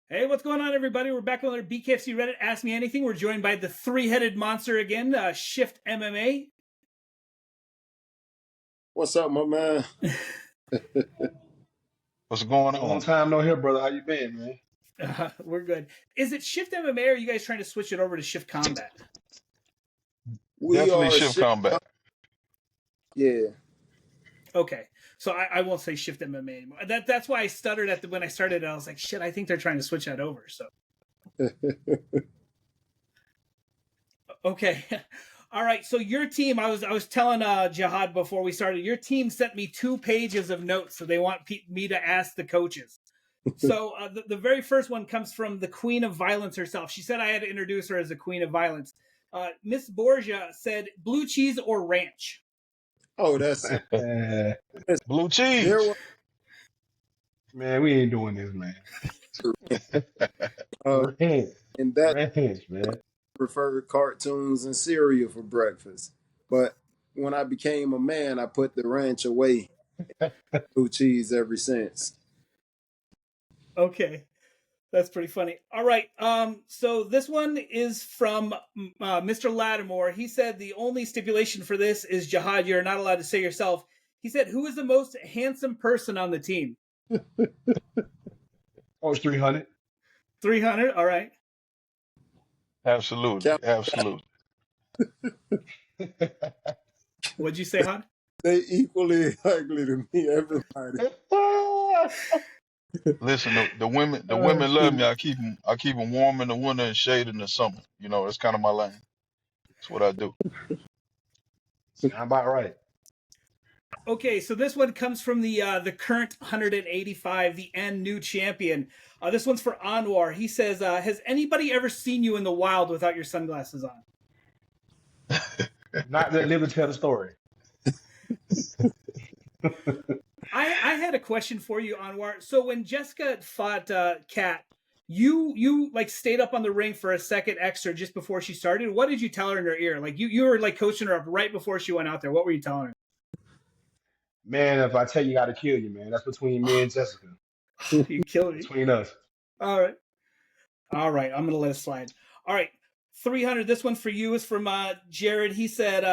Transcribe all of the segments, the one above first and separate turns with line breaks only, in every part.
Hey, what's going on, everybody? We're back on our Bkfc Reddit. Ask Me Anything. We're joined by the three-headed monster again, Shift MMA.
What's up, my man?
What's going
Long
on?
time no here, brother. How you been, man?
We're good. Is it Shift MMA, or are you guys trying to switch it over to Shift Combat?
We
Definitely
are
shift combat.
yeah.
Okay, so I won't say Shift MMA anymore. That's why I stuttered when I started. I was like, shit, I think they're trying to switch that over. So okay. All right, so your team, I was telling Jihad before we started, your team sent me 2 pages of notes, so they want me to ask the coaches. So the very first one comes from the Queen of Violence herself. She said I had to introduce her as the Queen of Violence. Miss Borgia said blue cheese or ranch.
Oh, that's it.
Blue
There
cheese.
was
Man, we ain't doing this, man.
uh,
Ranch,
and that
ranch, man.
preferred cartoons and cereal for breakfast. But when I became a man, I put the ranch away, blue cheese ever since.
Okay, that's pretty funny. All right, so this one is from Mr. Lattimore. He said the only stipulation for this is Jihad, you're not allowed to say yourself. He said, who is the most handsome person on the team?
Oh, it's 300.
300. All right.
Absolutely.
Cap,
Absolutely.
What'd you say, Hod?
they equally ugly to me. Everybody.
Listen, the
Oh,
women love me.
shoot.
I keep them warm in the winter and shade in the summer. You know, that's kind of my lane. That's what I do.
Sound about right.
Okay, so this one comes from the current 185, the N new champion. This one's for Anwar. He says, "Has anybody ever seen you in the wild without your sunglasses on?"
Not that live to tell the story.
I had a question for you, Anwar. So when Jessica fought Kat, you like stayed up on the ring for a second extra just before she started. What did you tell her in her ear? Like you were like coaching her up right before she went out there. What were you telling
Man, if I tell you, gotta kill you, man. That's between me and Jessica.
her? You killed me.
Between us.
All right. All right, I'm gonna let it slide. All right, 300. This one for you is from Jared. He said,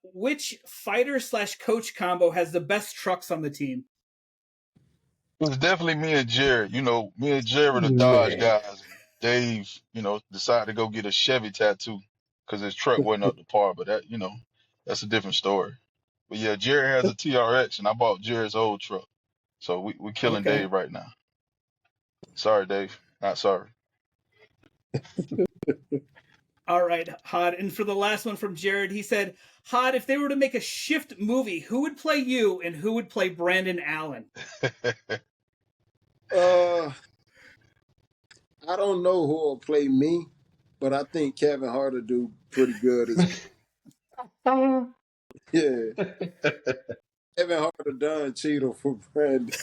"Which fighter slash coach combo has the best trucks on the team?"
It was definitely me and Jared. You know, me and Jared are Dodge
Man.
guys. Dave, decided to go get a Chevy tattoo because his truck wasn't up to par. But that's a different story. But yeah, Jared has a TRX, and I bought Jared's old truck. So we're killing
Okay.
Dave right now. Sorry, Dave. Not sorry.
All right, Hod. And for the last one from Jared, he said, "Hod, if they were to make a Shift movie, who would play you and who would play Brandon Allen?"
Uh, I don't know who will play me, but I think Kevin Hart will do pretty good as yeah. Kevin Hart will done Cheeto for Brandon.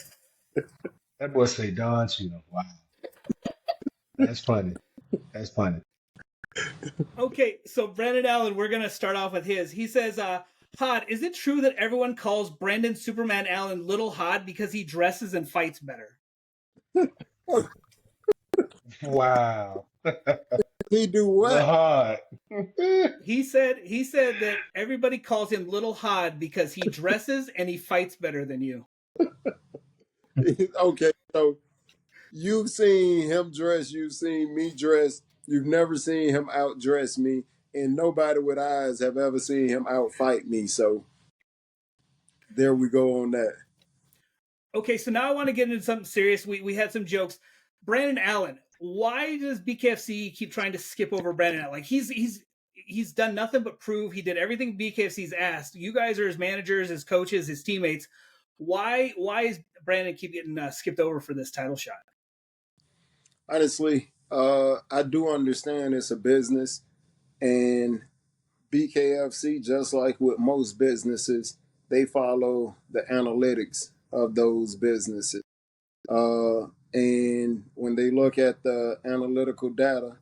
That boy say Don Cheadle. Wow. That's funny. That's funny.
Okay, so Brandon Allen, we're gonna start off with his. He says, "Hod, is it true that everyone calls Brandon Superman Allen Little Hod because he dresses and fights better?"
Wow.
He do
The
what?
hard.
He said that everybody calls him Little Hod because he dresses and he fights better than you.
Okay, so you've seen him dress, you've seen me dress, you've never seen him outdress me, and nobody with eyes have ever seen him outfight me. So there we go on that.
Okay, so now I want to get into something serious. We had some jokes. Brandon Allen, why does BKFC keep trying to skip over Brandon Allen? Like he's done nothing but prove he did everything BKFC's asked. You guys are his managers, his coaches, his teammates. Why is Brandon keep getting skipped over for this title shot?
Honestly, I do understand it's a business, and BKFC, just like with most businesses, they follow the analytics of those businesses. And when they look at the analytical data,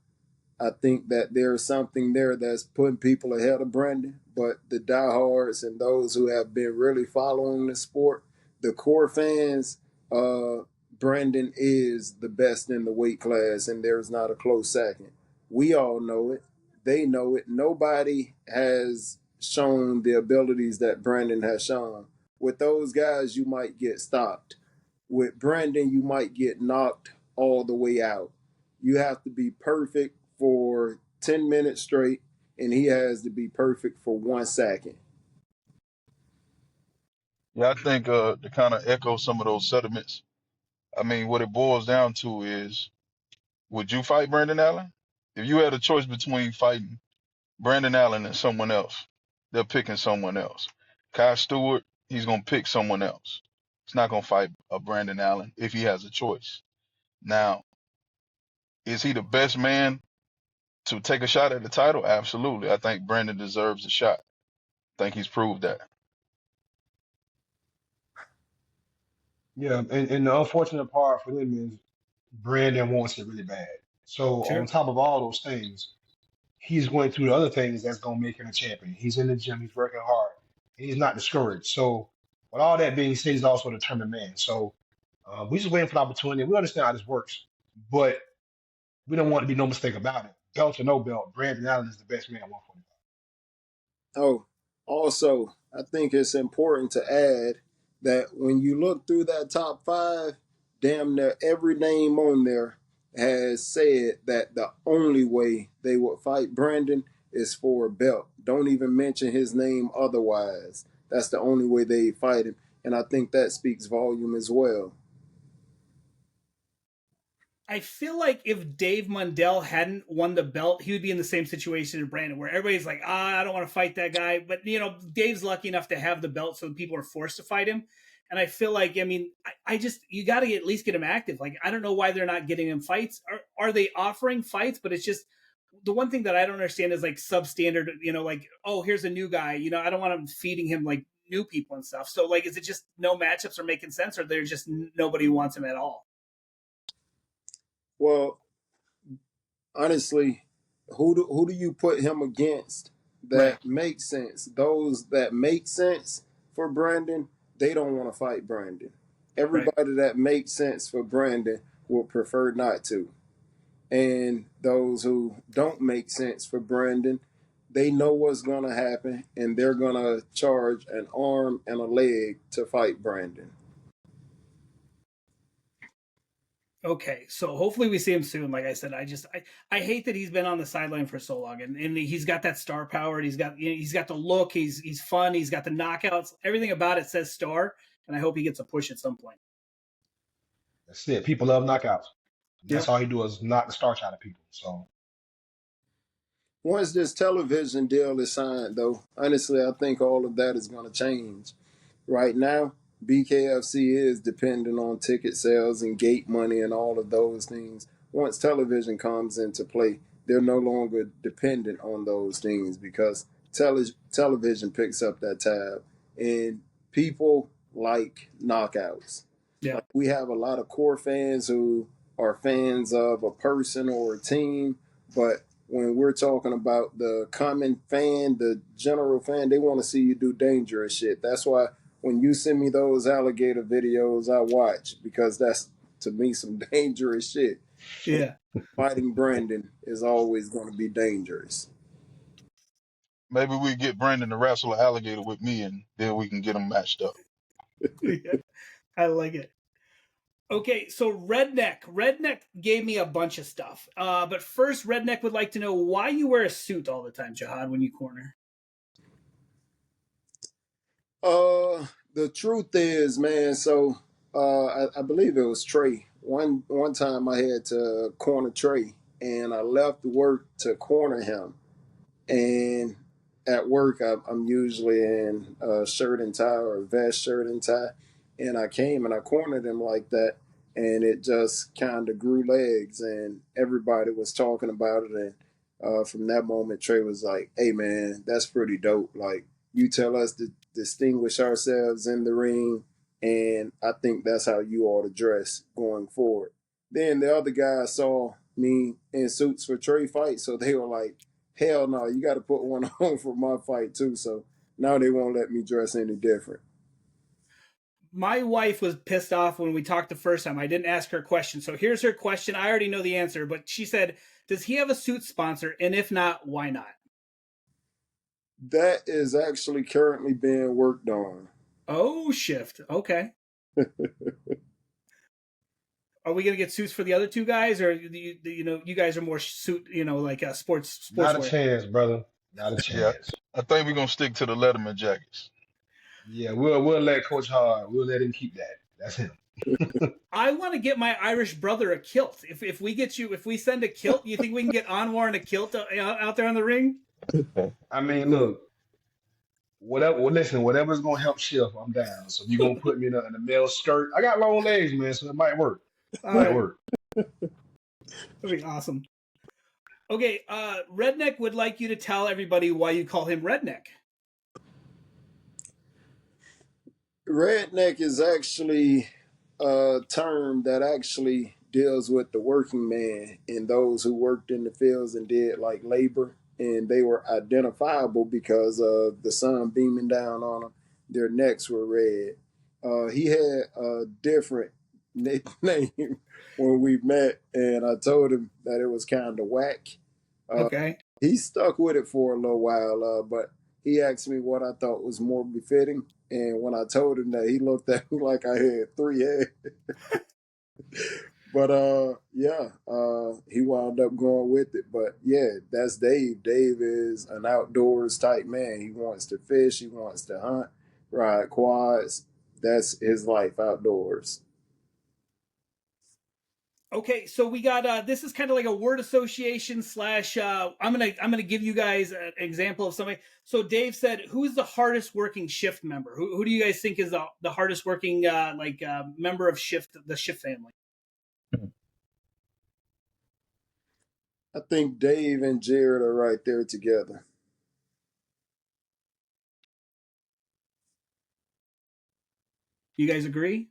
I think that there's something there that's putting people ahead of Brandon. But the diehards and those who have been really following the sport, the core fans, uh, Brandon is the best in the weight class, and there's not a close second. We all know it. They know it. Nobody has shown the abilities that Brandon has shown. With those guys, you might get stopped. With Brandon, you might get knocked all the way out. You have to be perfect for 10 minutes straight, and he has to be perfect for 1 second.
Yeah, I think to kind of echo some of those sentiments. I mean, what it boils down to is, would you fight Brandon Allen? If you had a choice between fighting Brandon Allen and someone else, they're picking someone else. Kai Stewart, he's gonna pick someone else. He's not gonna fight a Brandon Allen if he has a choice. Now, is he the best man to take a shot at the title? Absolutely. I think Brandon deserves a shot. I think he's proved that.
Yeah, and the unfortunate part for them is Brandon wants it really bad. So on
Sure.
top of all those things, he's going through the other things that's gonna make him a champion. He's in the gym, he's working hard, and he's not discouraged. So with all that being said, he's also a determined man. So we just waiting for the opportunity. We understand how this works, but we don't want to be no mistake about it. Belt or no belt, Brandon Allen is the best man at 145.
Oh, also, I think it's important to add that when you look through that top five, damn near every name on there has said that the only way they would fight Brandon is for a belt. Don't even mention his name otherwise. That's the only way they fight him. And I think that speaks volume as well.
I feel like if Dave Mundell hadn't won the belt, he would be in the same situation as Brandon, where everybody's like, I don't want to fight that guy. But, Dave's lucky enough to have the belt, so people are forced to fight him. And I feel like, I just, you got to at least get him active. Like, I don't know why they're not getting him fights. Are they offering fights? But it's just, the one thing that I don't understand is like substandard, like, oh, here's a new guy. I don't want him feeding him like new people and stuff. So, like, is it just no matchups are making sense, or there's just nobody wants him at all?
Well, honestly, who do you put him against
Right.
that makes sense? Those that make sense for Brandon, they don't want to fight Brandon.
Right.
Everybody that makes sense for Brandon would prefer not to. And those who don't make sense for Brandon, they know what's going to happen and they're going to charge an arm and a leg to fight Brandon.
Okay, so hopefully we see him soon. Like I said, I hate that he's been on the sideline for so long, and he's got that star power, and he's got the look, he's fun, he's got the knockouts, everything about it says star, and I hope he gets a push at some point.
That's it. People love knockouts. That's
Yep.
all he do is knock the starch out of people. So
Once this television deal is signed, though, honestly, I think all of that is going to change. Right now, BKFC is dependent on ticket sales and gate money and all of those things. Once television comes into play, they're no longer dependent on those things because television picks up that tab. And people like knockouts.
Yeah.
Like we have a lot of core fans who are fans of a person or a team, but when we're talking about the common fan, the general fan, they want to see you do dangerous shit. That's why when you send me those alligator videos, I watch because that's to me some dangerous shit.
Yeah.
Fighting Brandon is always going to be dangerous.
Maybe we get Brandon to wrestle an alligator with me, and then we can get them matched up.
Yeah. I like it. Okay, so Redneck gave me a bunch of stuff. But first, Redneck would like to know why you wear a suit all the time, Jihad, when you corner.
The truth is, man. So, I believe it was Trey. One time I had to corner Trey, and I left work to corner him. And at work, I'm usually in a shirt and tie or a vest, shirt and tie. And I came and I cornered him like that, and it just kind of grew legs, and everybody was talking about it. And from that moment, Trey was like, "Hey, man, that's pretty dope. Like, you tell us to distinguish ourselves in the ring, and I think that's how you ought to dress going forward." Then the other guys saw me in suits for Trey fights, so they were like, hell no, you got to put one on for my fight too. So now they won't let me dress any different.
my wife was pissed off when we talked the first time. I didn't ask her a question. So here's her question. I already know the answer, but she said, does he have a suit sponsor? And if not, why not?
That is actually currently being worked on.
Oh, shift. Okay. Are we going to get suits for the other two guys, or you guys are more suit, like
Not a
sportswear?
chance, brother. Not a
Yeah,
chance.
I think we're gonna stick to the Letterman jackets.
Yeah, we'll let Coach Hard. We'll let him keep that. That's him.
I want to get my Irish brother a kilt. If we send a kilt, you think we can get Anwar in a kilt out there on the ring?
I mean, look, whatever. Well, listen, whatever's gonna help shift, I'm down. So if you're gonna put me in a male skirt, I got long legs, man, so it might work.
All
Might
right,
work.
that'd be awesome. Okay, Redneck would like you to tell everybody why you call him Redneck.
Redneck is actually a term that actually deals with the working man and those who worked in the fields and did like labor, and they were identifiable because of the sun beaming down on them. Their necks were red. He had a different nickname when we met, and I told him that it was kind of whack. Uh,
Okay.
he stuck with it for a little while, but he asked me what I thought was more befitting. And when I told him that, he looked at me like I had three heads. But yeah, he wound up going with it. But yeah, that's Dave. Dave is an outdoors type man. He wants to fish, he wants to hunt, ride quads. That's his life outdoors.
Okay, so we got this is kind of like a word association slash I'm gonna give you guys an example of somebody. So Dave said, who's the hardest working shift member? Who do you guys think is the hardest working member of the shift family?
I think Dave and Jared are right there together.
You guys agree?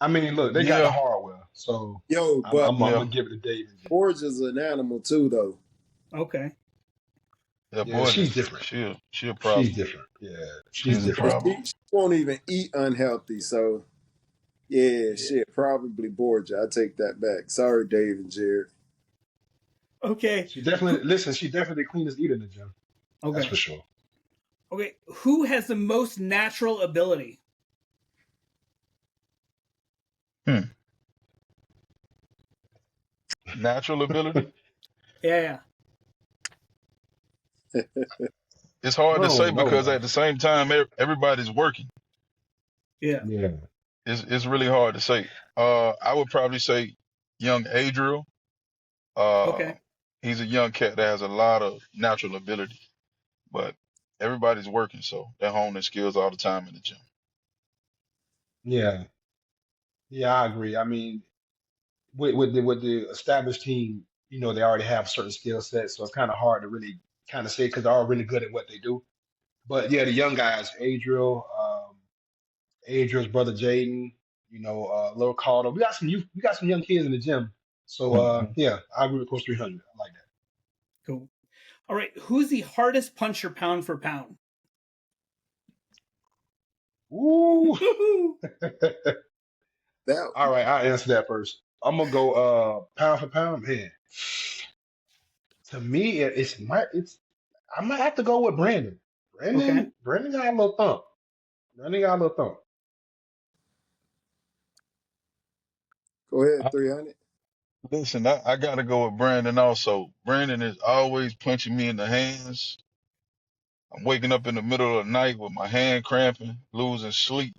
I mean, look, they got the
Yeah,
hardware, so
Yo,
I'm,
but
I'm, I'm
yeah,
gonna give it to Dave and Jay.
Borge is an animal too, though.
Okay.
yeah.
Yeah,
Boy,
she's different.
she a
She's
problem.
different. Yeah, she's
She's a
different.
problem.
She won't even eat unhealthy, so yeah,
Yeah,
shit, probably Borgia. I take that back. Sorry, Dave and Jared.
Okay.
she definitely
Who,
listen. She definitely the cleanest eater in the gym. That's
okay.
for sure.
Okay. Who has the most natural ability?
Hmm. Natural ability.
Yeah.
It's
I
hard to say
don't know,
because at
man.
the same time, everybody's working.
Yeah.
Yeah,
It's really hard to say. I would probably say young Adriel. Uh,
Okay.
he's a young cat that has a lot of natural ability, but everybody's working, so they're honing their skills all the time in the gym.
yeah, yeah. I agree. I mean, with the established team, they already have certain skill sets, so it's kind of hard to really kind of say because they're all really good at what they do. But yeah, the young guys, Adriel's brother Jaden, Lil Carter. We got some young kids in the gym. So
Mhm.
yeah, I agree with Coach 300. I like
Cool. All right. Who's the hardest puncher pound for pound?
that. Ooh.
Woo-hoo.
That
All right, I'll answer that first. I'm gonna go pound for pound, man. To me, it's I might have to go with Brandon.
Okay.
Brandon got a little thump. Brandon got a little thump.
go ahead,
I,
300.
listen, I gotta go with Brandon also. Brandon is always punching me in the hands. I'm waking up in the middle of the night with my hand cramping, losing sleep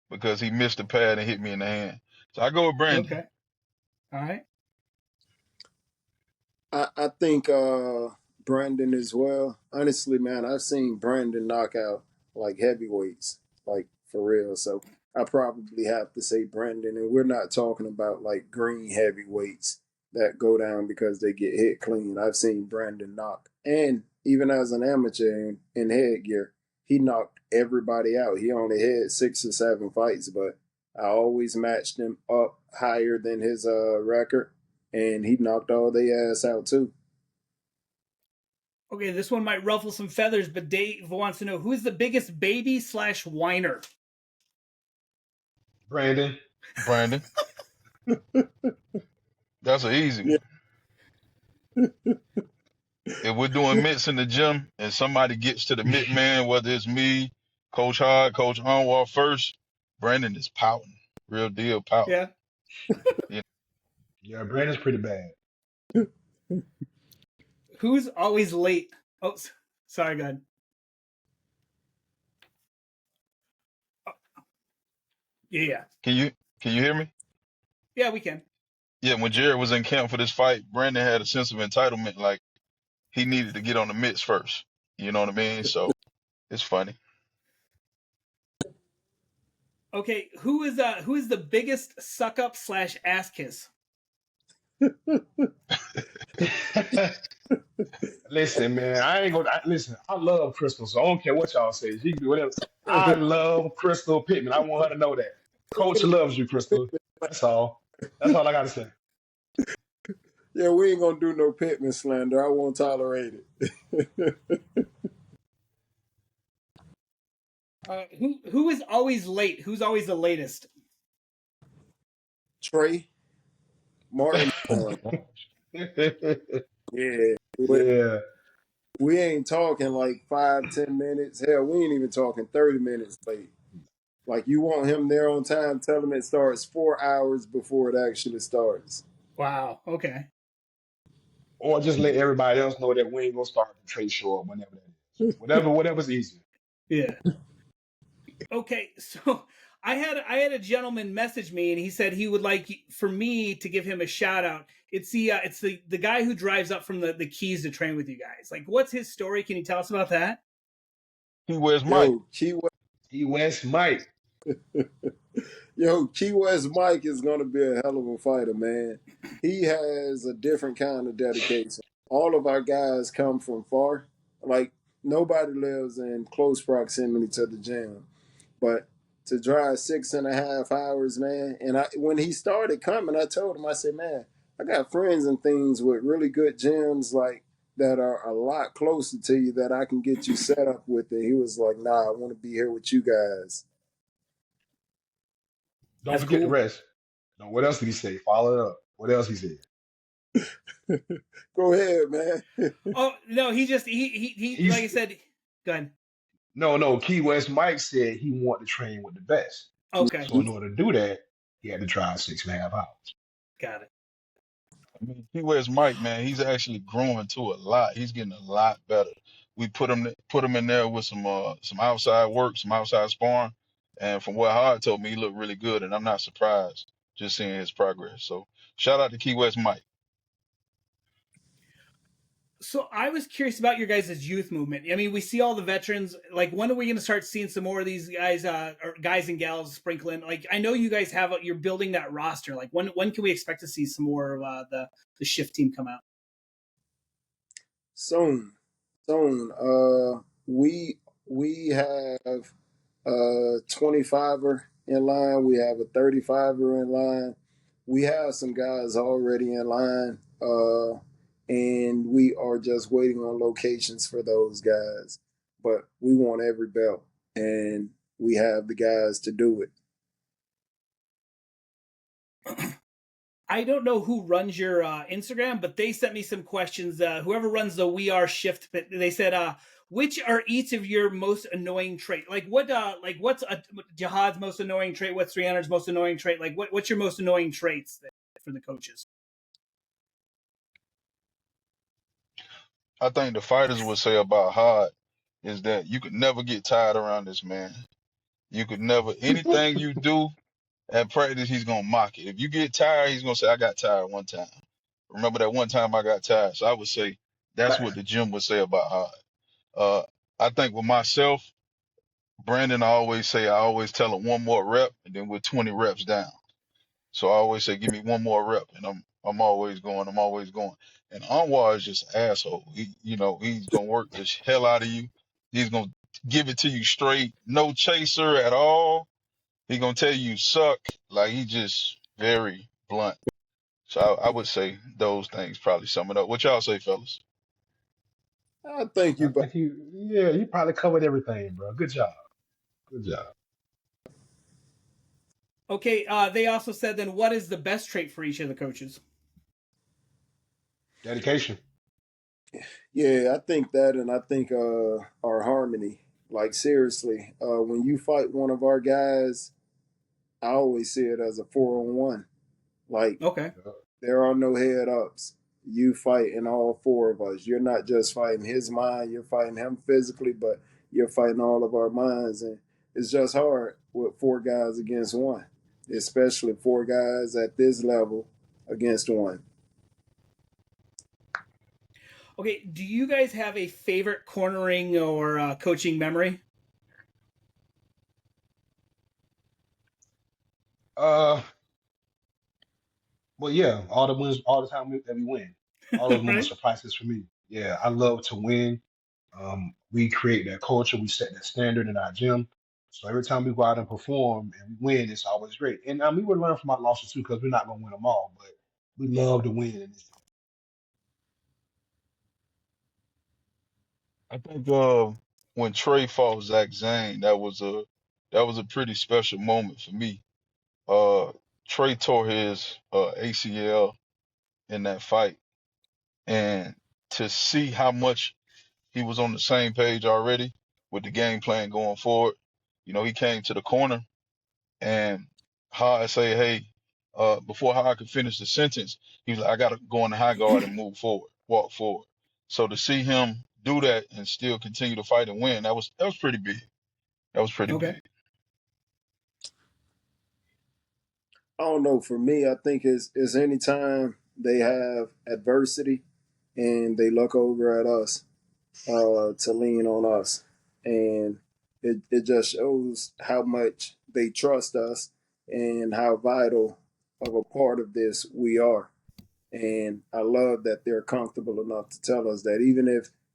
because he missed the pad and hit me in the hand. So I go with Brandon.
Okay. All right.
I think Brandon as well. Honestly, man, I've seen Brandon knock out like heavyweights, like for real. So I probably have to say Brandon, and we're not talking about like green heavyweights that go down because they get hit clean. I've seen Brandon knock, and even as an amateur in headgear, he knocked everybody out. He only had 6 or 7 fights, but I always matched him up higher than his record, and he knocked all their ass out too.
Okay, this one might ruffle some feathers, but Dave wants to know who's the biggest baby / whiner.
Brandon.
Brandon. That's an easy
Yeah,
one. If we're doing mitts in the gym and somebody gets to the mitt man, whether it's me, Coach Hard, Coach Anwar first, Brandon is pouting. Real deal pouting.
Yeah.
You
Yeah, Brandon's pretty bad.
Who's always late? Oh, sorry, go ahead. Yeah.
can you hear me?
Yeah, we can.
Yeah, when Jared was in camp for this fight, Brandon had a sense of entitlement, like he needed to get on the mitts first. You know what I mean? So it's funny.
Okay, who is the biggest suck up / ass kiss?
Listen, man, I ain't gonna listen. I love Crystal, so I don't care what y'all say. She can do whatever. I love Crystal Pittman. I want her to know that. Coach loves you, Crystal. That's all. That's all I gotta say.
yeah, we ain't gonna do no Pittman slander. I won't tolerate it.
Who is always late? Who's always the latest?
Trey Martin. Yeah, but
Yeah.
we ain't talking like 5, 10 minutes. Hell, we ain't even talking 30 minutes late. Like you want him there on time. Tell him it starts 4 hours before it actually starts.
Wow. Okay.
Or just let everybody else know that we ain't gonna start the trade show up whenever that is. Whatever's easier.
Yeah. Okay. So I had a gentleman message me and he said he would like for me to give him a shout out. It's the guy who drives up from the Keys to train with you guys. Like, what's his story? Can you tell us about that?
He wears Mike.
Yo, Key West,
He West Mike.
yo, Key West Mike is gonna be a hell of a fighter, man. He has a different kind of dedication. All of our guys come from far. Like nobody lives in close proximity to the gym. But to drive 6.5 hours, man. And when he started coming, I told him, I said, man, I got friends and things with really good gyms, like that are a lot closer to you that I can get you set up with. And he was like, nah, I want to be here with you guys.
Don't
That's
forget the
cool.
rest. Now, what else did he say? Follow it up. What else he said?
Go ahead, man.
Oh no, he like I
He's
said. Go ahead.
no. Key West Mike said he wanted to train with the best.
Okay,
So in order to do that, he had to drive 6.5 hours.
got it.
I mean, he wears Mike, man. He's actually growing to a lot. He's getting a lot better. We put him in there with some outside work, some outside sparring, and from what Hard told me, he looked really good, and I'm not surprised just seeing his progress. So shout out to Key West Mike.
So I was curious about your guys' youth movement. I mean, we see all the veterans. Like, when are we going to start seeing some more of these guys, or guys and gals sprinkling? Like, I know you guys you're building that roster. Like, when can we expect to see some more of the shift team come out?
Soon, soon. We have a 25er in line. We have a 35er in line. We have some guys already in line, and we are just waiting on locations for those guys. But we want every belt, and we have the guys to do it.
I don't know who runs your Instagram, but they sent me some questions. Whoever runs the We Are Shift, but they said, which are each of your most annoying trait? Like what's Jihad's most annoying trait? What's 300's most annoying trait? Like what's your most annoying traits for the coaches?
I think the fighters would say about Hard is that you could never get tired around this man. You could never anything you do at practice, he's gonna mock it. If you get tired, he's gonna say, "I got tired one time." Remember that one time I got tired. So I would say that's what
But
the gym would say about Hard. Uh, I think with myself, Brandon, I always tell him one more rep, and then we're 20 reps down. So I always say, give me one more rep, and I'm always going, I'm always going. And Anwar is just an asshole. He's gonna work the hell out of you. He's gonna give it to you straight, no chaser at all. He gonna tell you suck. Like he just very blunt. So I would say those things probably sum it up. What y'all say, fellas?
I thank
I
you, but
think you probably covered everything, bro. Good job. Good job.
Okay, they also said then what is the best trait for each of the coaches?
Dedication.
yeah, I think that, and I think our harmony. Like seriously, when you fight one of our guys, I always see it as a 4-on-1. Like
Okay.
Yeah.
there are no head ups. You fighting all four of us. You're not just fighting his mind. You're fighting him physically, but you're fighting all of our minds, and it's just hard with four guys against one, especially four guys at this level against one.
Okay, do you guys have a favorite cornering or coaching memory?
Uh, well, yeah, all the wins, all the time that we win, all those moments
Right?
are priceless for me. Yeah, I love to win. We create that culture, we set that standard in our gym. So every time we go out and perform and we win, it's always great. And we would learn from our losses too, because we're not gonna win them all, but we love to win in this.
I think when Trey fought Zach Zane, that was a pretty special moment for me. Uh, Trey tore his ACL in that fight, and to see how much he was on the same page already with the game plan going forward. He came to the corner and how I say, hey, before how I could finish the sentence, he was like, I gotta go in the high guard and move forward, walk forward. So to see him do that and still continue to fight and win, that was pretty big. That was pretty
Okay.
big.
I don't know. For me, I think it's anytime they have adversity and they look over at us to lean on us, and it just shows how much they trust us and how vital of a part of this we are. And I love that they're comfortable enough to tell us that even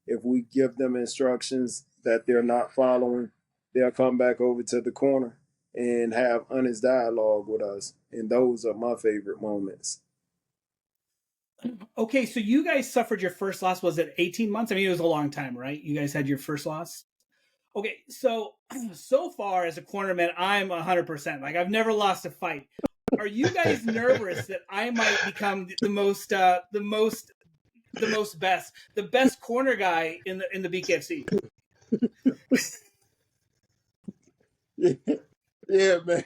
if we give them instructions that they're not following, they'll come back over to the corner and have honest dialogue with us. And those are my favorite moments.
Okay, so you guys suffered your first loss, was it 18 months? I mean, it was a long time, right? You guys had your first loss? Okay, so so far as a cornerman, I'm 100%. Like I've never lost a fight. Are you guys nervous that I might become the best corner guy in the BKFC?
Yeah, yeah, man.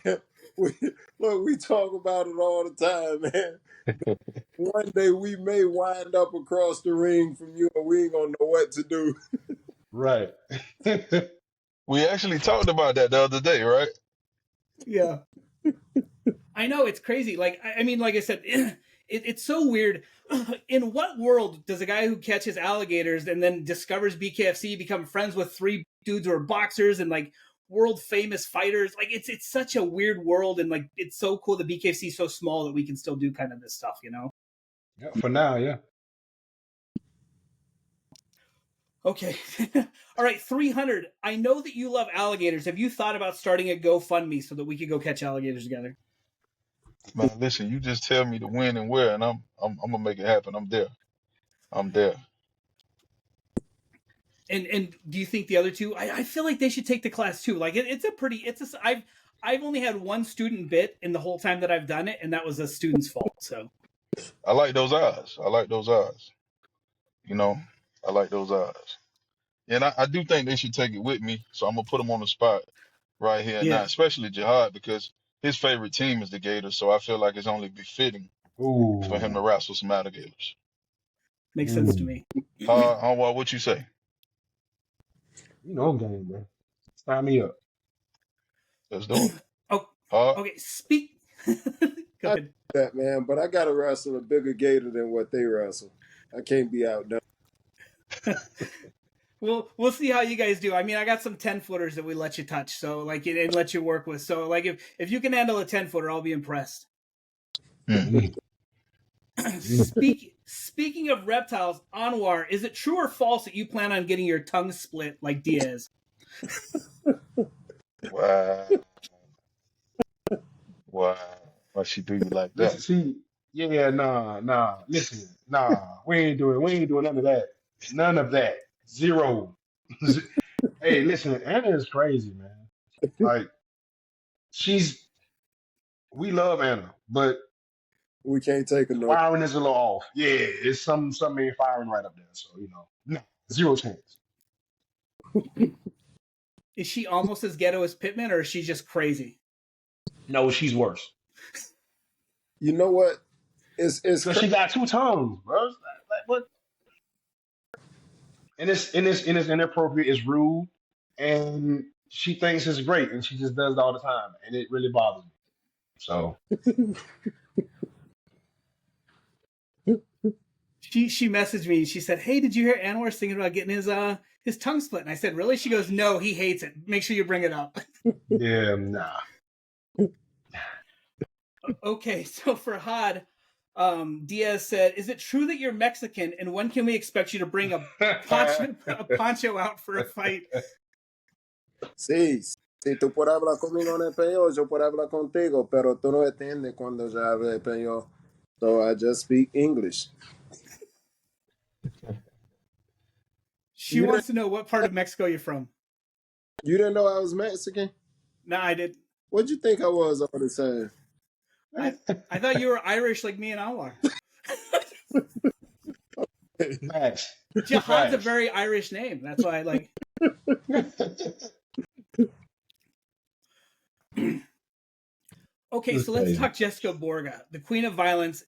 We, look, we talk about it all the time, man. One day we may wind up across the ring from you and we ain't gonna know what to do.
Right.
We actually talked about that the other day, right?
Yeah. I know it's crazy. Like I mean, like I said, it's so weird. In what world does a guy who catches alligators and then discovers BKFC become friends with three dudes who are boxers and like world famous fighters? Like it's such a weird world, and like it's so cool that BKFC is so small that we can still do kind of this stuff, you know?
Yeah, for now, yeah.
Okay. All right, 300. I know that you love alligators. Have you thought about starting a GoFundMe so that we could go catch alligators together?
Man, listen, you just tell me to when and where, and I'm gonna make it happen. I'm there. I'm there.
And do you think the other two? I feel like they should take the class too. Like it's a pretty. I've only had one student bit in the whole time that I've done it, and that was a student's fault. So
I like those eyes. I like those eyes. You know, I like those eyes. And I do think they should take it with me. So I'm gonna put them on the spot right here and now,
yeah,
especially Jihad because his favorite team is the Gators. So I feel like it's only befitting for him
Ooh.
to wrestle some alligators.
makes sense to
Ooh.
me.
What you say?
Game, man. Sign me up.
Let's do it.
Oh,
Uh,
okay. Speak. Go
I do
ahead.
that, man, but I gotta wrestle a bigger gator than what they wrestle. I can't be outdone.
We'll see how you guys do. I mean, I got some 10-footers that we let you touch, so like and let you work with. So like if you can handle a 10-footer, I'll be impressed.
hmm.
Mm, mm.
Speaking of reptiles, Anwar, is it true or false that you plan on getting your tongue split like Diaz?
Wow, wow. Why she do you like
Listen,
that?
see, yeah, nah. Listen, nah. We ain't doing none of that. None of that. Zero. Hey, listen, Anna is crazy, man. Like she's we love Anna, but
We can't take a
the
no.
wiring is a little off. Yeah, it's something ain't firing right up there. So no, zero chance.
Is she almost as ghetto as Pittman, or is she just crazy?
No, she's worse
You know what? It's
because she got two tongues, bro. Like, what? And it's inappropriate. It's rude, and she thinks it's great, and she just does it all the time, and it really bothers me. So
She messaged me. She said, "Hey, did you hear Anwar's thinking about getting his tongue split?" And I said, "Really?" She goes, "No, he hates it. Make sure you bring it up."
yeah, nah.
Okay, so for Had, Diaz said, "Is it true that you're Mexican, and when can we expect you to bring a poncho out for a fight?"
Sí, si tú puedes hablar conmigo en español, yo puedo hablar contigo, pero tú no entiendes cuando yo hablo español. So I just speak English.
She
You didn't
wants to know what part of Mexico you're from.
you didn't know I was Mexican?
No, I did.
What'd you think I was all the time?
I thought you were Irish like me and Anwar.
Facts,
Jihad's a
facts.
very Irish name. That's why I like. Okay,
That's
so let's
crazy.
talk Jessica Borga, the Queen of Violence.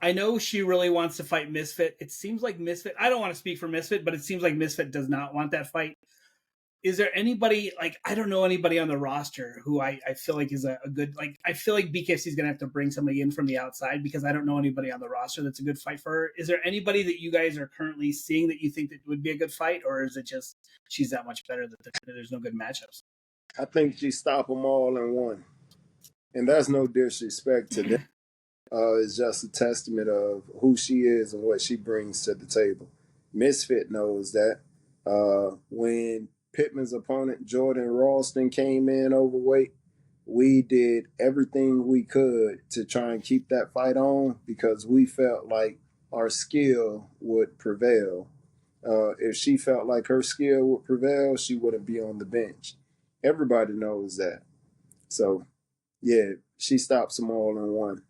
I know she really wants to fight Misfit. It seems like Misfit. I don't want to speak for Misfit, but it seems like Misfit does not want that fight. Is there anybody like I don't know anybody on the roster who I feel like is a good like I feel like BKFC is gonna have to bring somebody in from the outside because I don't know anybody on the roster that's a good fight for her. Is there anybody that you guys are currently seeing that you think that would be a good fight, or is it just she's that much better that there's no good matchups?
I think she stopped them all in one. And that's no disrespect to them. It's just a testament of who she is and what she brings to the table. Misfit knows that. When Pittman's opponent, Jordan Ralston, came in overweight, we did everything we could to try and keep that fight on because we felt like our skill would prevail. If she felt like her skill would prevail, she wouldn't be on the bench. Everybody knows that. So, yeah, she stops them all in one.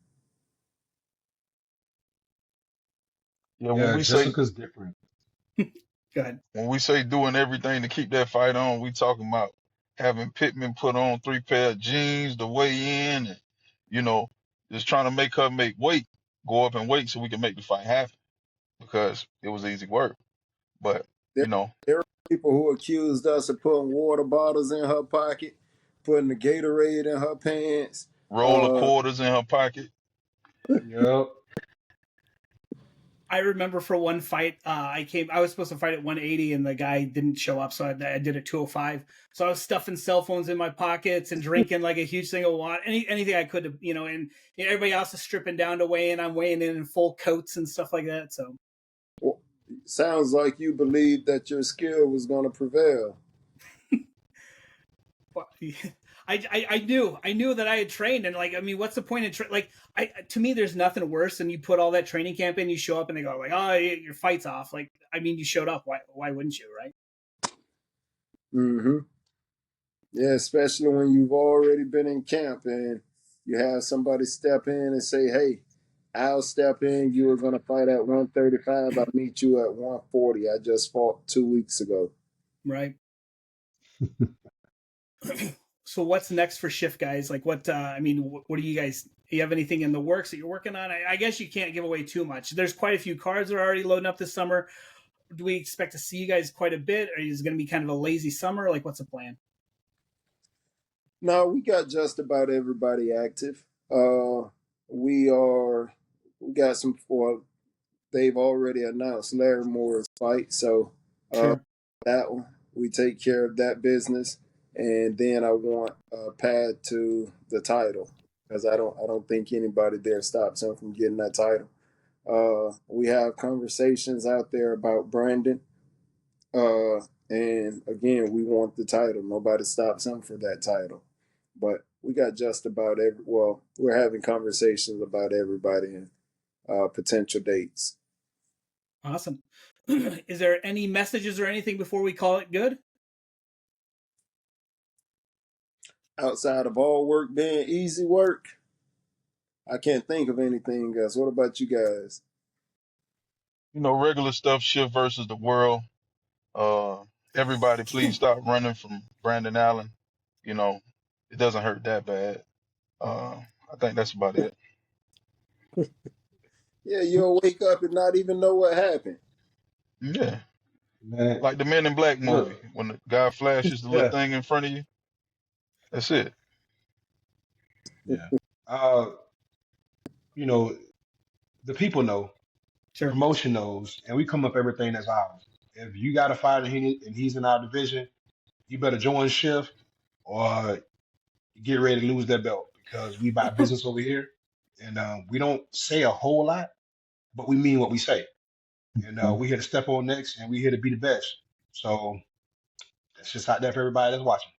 Yeah,
Yeah, Jessica's different.
Go ahead.
when we say doing everything to keep that fight on, we talking about having Pittman put on 3 pair of jeans to weigh in, and you know, just trying to make her make weight, go up in weight so we can make the fight happen because it was easy work. But
There,
you know,
there are people who accused us of putting water bottles in her pocket, putting the Gatorade in her pants.
roll of
Uh,
quarters in her pocket.
Yep.
I remember for one fight, I was supposed to fight at 180 and the guy didn't show up, so I did it 205. So I was stuffing cell phones in my pockets and drinking like a huge thing of water, anything I could, and everybody else is stripping down to weigh in. I'm weighing in full coats and stuff like that. So
sounds like you believed that your skill was going to prevail.
I knew that I had trained, and like I mean, what's the point in like to me, there's nothing worse than you put all that training camp in, you show up, and they go like, oh, your fight's off. Like I mean, you showed up. Why wouldn't you, right?
Mm-hmm. Yeah, especially when you've already been in camp and you have somebody step in and say, hey, I'll step in. You were going to fight at 135. I'll meet you at 140. I just fought 2 weeks ago.
Right. So what's next for Shift, guys? Like what? I mean, what do you guys? Do you have anything in the works that you're working on? I guess you can't give away too much. There's quite a few cards that are already loading up this summer. Do we expect to see you guys quite a bit, or is it going to be kind of a lazy summer? Like, what's the plan?
No, we got just about everybody active. We are, we got some for, they've already announced Larry Moore's fight. So, uh,
Sure.
that one, we take care of that business. And then I want a pad to the title because I don't think anybody there stops him from getting that title. We have conversations out there about Brandon. Uh, and again, we want the title. Nobody stops him for that title. But we got just about well, we're having conversations about everybody and potential dates.
Awesome. Is there any messages or anything before we call it good?
Outside of all work being easy work, I can't think of anything else. What about you guys?
You know, regular stuff, Shift versus the world. Uh, Everybody, please stop running from Brandon Allen. You know, it doesn't hurt that bad. I think that's about it.
Yeah, you'll wake up and not even know what happened.
Yeah,
Man,
like the Men in Black movie,
look,
when the guy flashes the little
yeah,
thing in front of you. That's it.
yeah. Uh, you know, the people know, the
Sure.
promotion knows, and we come up everything that's ours. If you got a fighter and he's in our division, you better join Shift or get ready to lose that belt because we buy business over here, and we don't say a whole lot, but we mean what we say. And we here to step on next, and we here to be the best. So that's just out there for everybody that's watching.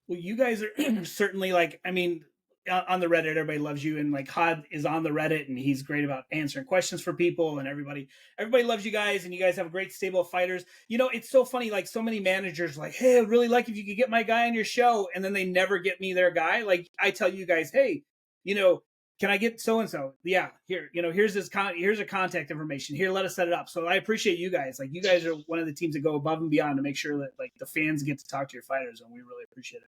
Well, you guys are certainly like, I mean, on the Reddit, everybody loves you, and like Hod is on the Reddit, and he's great about answering questions for people, and everybody loves you guys, and you guys have a great stable of fighters. You know, it's so funny, like so many managers, like, hey, I'd really like if you could get my guy on your show, and then they never get me their guy. Like I tell you guys, hey, you know, can I get so and so? Yeah, here, you know, here's here's a contact information. Here, let us set it up. So I appreciate you guys. Like you guys are one of the teams that go above and beyond to make sure that like the fans get to talk to your fighters, and we really appreciate it.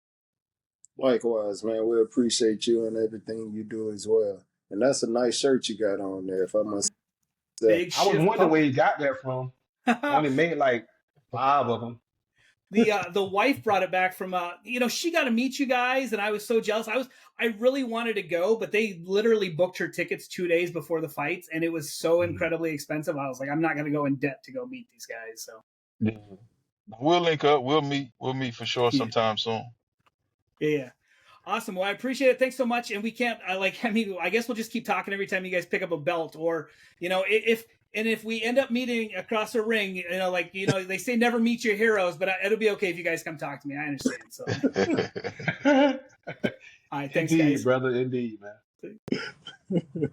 Likewise, man, we appreciate you and everything you do as well. And that's a nice shirt you got on there, if I must say.
Big
I was
shift.
wondering where he got that from. Only made like 5 of them.
The wife brought it back from you know, she got to meet you guys, and I was so jealous. I really wanted to go, but they literally booked her tickets 2 days before the fights, and it was so incredibly expensive. I was like, I'm not going to go in debt to go meet these guys. So
Yeah. We'll link up. We'll meet. We'll meet for sure
yeah,
sometime soon.
yeah. Awesome. Well, I appreciate it. Thanks so much. And we can't, I mean, I guess we'll just keep talking every time you guys pick up a belt, or, you know, if we end up meeting across a ring, you know, like, you know, they say never meet your heroes, but it'll be okay if you guys come talk to me. I understand. So, all right. Thanks,
Indeed,
guys.
brother. Indeed, man.